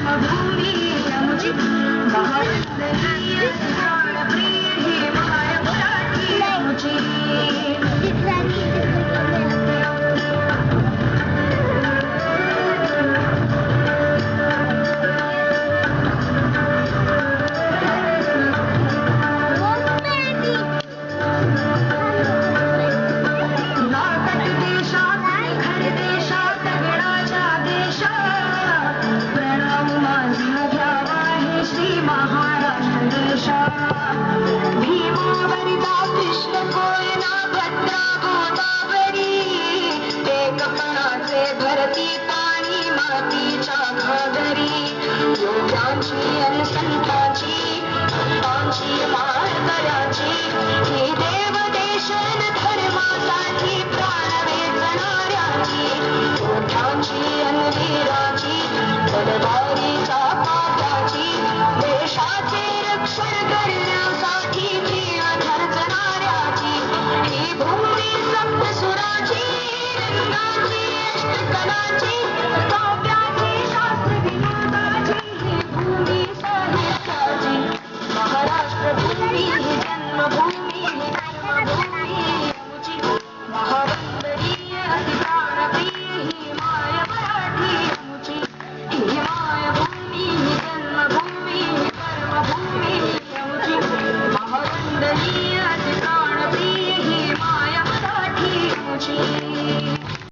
कर्मभूमी प्रमुची महावंदनीय प्राणप्रिय hey my Marathi प्रमुची भीमावरदा Krishna Koyna Bhadra Godavari एकपणाचे भरती पाणी मातीच्या घागरी योग्यांची अन संतांची भक्तांची माळकऱ्याची ही देवदेशन धर्मासाठी प्राण वेचणाऱ्याची योग्यांची अन वीरा